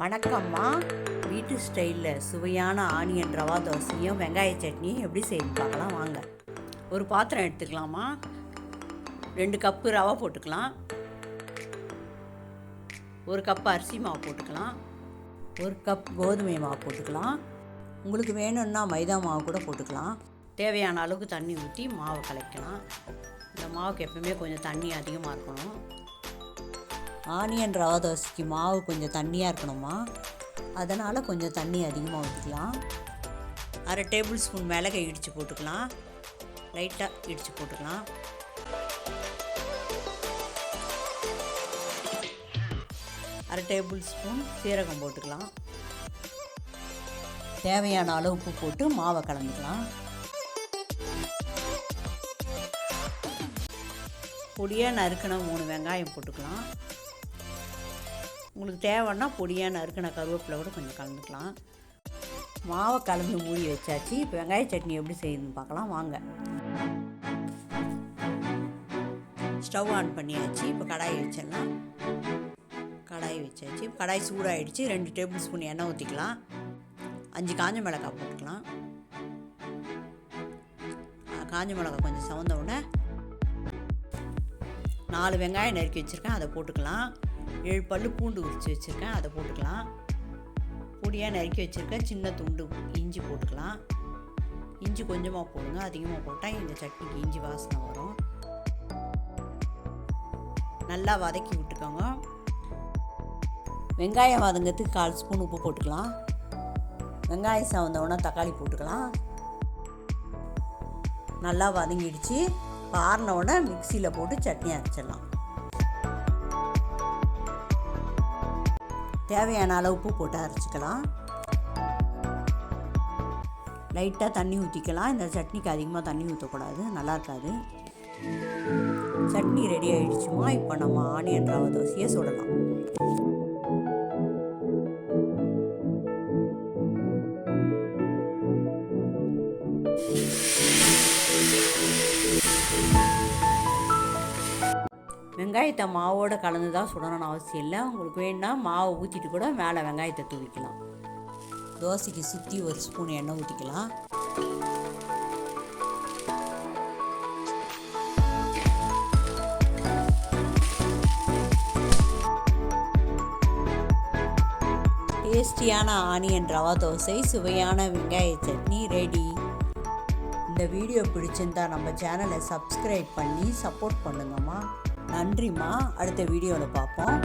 வணக்கம்மா. வீட்டு ஸ்டைலில் சுவையான ஆனியன் ரவா தோசையும் வெங்காய சட்னியும் எப்படி செய்யணும் பார்க்கலாம் வாங்க. ஒரு பாத்திரம் எடுத்துக்கலாமா. 2 கப்பு ரவா போட்டுக்கலாம். 1 கப் அரிசி மாவு போட்டுக்கலாம். 1 கப் கோதுமை மாவு போட்டுக்கலாம். உங்களுக்கு வேணும்னா மைதா மாவு கூட போட்டுக்கலாம். தேவையான அளவுக்கு தண்ணி ஊற்றி மாவை கலக்கலாம். இந்த மாவுக்கு எப்பவுமே கொஞ்சம் தண்ணி அதிகமாக இருக்கணும். ஆனியன் ரவா தோசைக்கு மாவு கொஞ்சம் தண்ணியாக இருக்கணுமா, அதனால் கொஞ்சம் தண்ணி அதிகமாக ஊற்றிக்கலாம். 1/2 டேபிள் ஸ்பூன் மிளகை இடித்து போட்டுக்கலாம். லைட்டாக இடித்து போட்டுக்கலாம். 1/2 டேபிள் ஸ்பூன் சீரகம் போட்டுக்கலாம். தேவையான அளவு உப்பு போட்டு மாவை கலந்துக்கலாம். பொடியாக நறுக்கின 3 வெங்காயம் போட்டுக்கலாம். உங்களுக்கு தேவைன்னா பொடியாக நறுக்கின கருவேப்பிலை கூட கொஞ்சம் கலந்துக்கலாம். மாவை கலந்து மூடி வச்சாச்சு. இப்போ வெங்காய சட்னி எப்படி செய்யணும்னு பார்க்கலாம் வாங்க. ஸ்டவ் ஆன் பண்ணியாச்சு. இப்போ கடாயை வச்சிடலாம். கடாயை வச்சாச்சு. கடாய் சூடாகிடுச்சு. 2 டேபிள் ஸ்பூன் எண்ணெய் ஊற்றிக்கலாம். 5 காஞ்ச மிளகாய் போட்டுக்கலாம். காஞ்ச மிளகாய் கொஞ்சம் சவந்த உடனே 4 வெங்காயம் நறுக்கி வச்சுருக்கேன், அதை போட்டுக்கலாம். 7 பல்லு பூண்டு உரித்து வச்சுருக்கேன், அதை போட்டுக்கலாம். பொடியாக நறுக்கி வச்சுருக்கேன் சின்ன துண்டு இஞ்சி போட்டுக்கலாம். இஞ்சி கொஞ்சமாக போடுங்க, அதிகமாக போட்டால் இந்த சட்னிக்கு இஞ்சி வாசனை வரும். நல்லா வதக்கி விட்டுக்கோங்க. வெங்காயம் வதங்கிறதுக்கு 1/4 ஸ்பூன் உப்பு போட்டுக்கலாம். வெங்காயம் சவந்தோன்னா தக்காளி போட்டுக்கலாம். நல்லா வதங்கிடுச்சு. ஆறினோடனே மிக்சியில் போட்டு சட்னி அரைச்சிடலாம். தேவையான அளவு உப்பு போட்டு அரைச்சிக்கலாம். லைட்டாக தண்ணி ஊற்றிக்கலாம். இந்த சட்னிக்கு அதிகமாக தண்ணி ஊற்றக்கூடாது, நல்லா இருக்காது. சட்னி ரெடி ஆகிடுச்சுமா. இப்போ நம்ம ஆனியன் ரவா தோசையை சுடலாம். வெங்காயத்தை மாவோடு கலந்து தான் சுடணும்னு அவசியம் இல்லை. உங்களுக்கு வேணுன்னா மாவை ஊற்றிட்டு கூட மேலே வெங்காயத்தை தூவிக்கலாம். தோசைக்கு சுற்றி 1 ஸ்பூன் எண்ணெய் ஊற்றிக்கலாம். டேஸ்டியான ஆனியன் ரவா தோசை, சுவையான வெங்காய சட்னி ரெடி. இந்த வீடியோ பிடிச்சிருந்தா நம்ம சேனலை சப்ஸ்கிரைப் பண்ணி சப்போர்ட் பண்ணுங்கம்மா. நன்றிம்மா. அடுத்த வீடியோவில் பார்ப்போம்.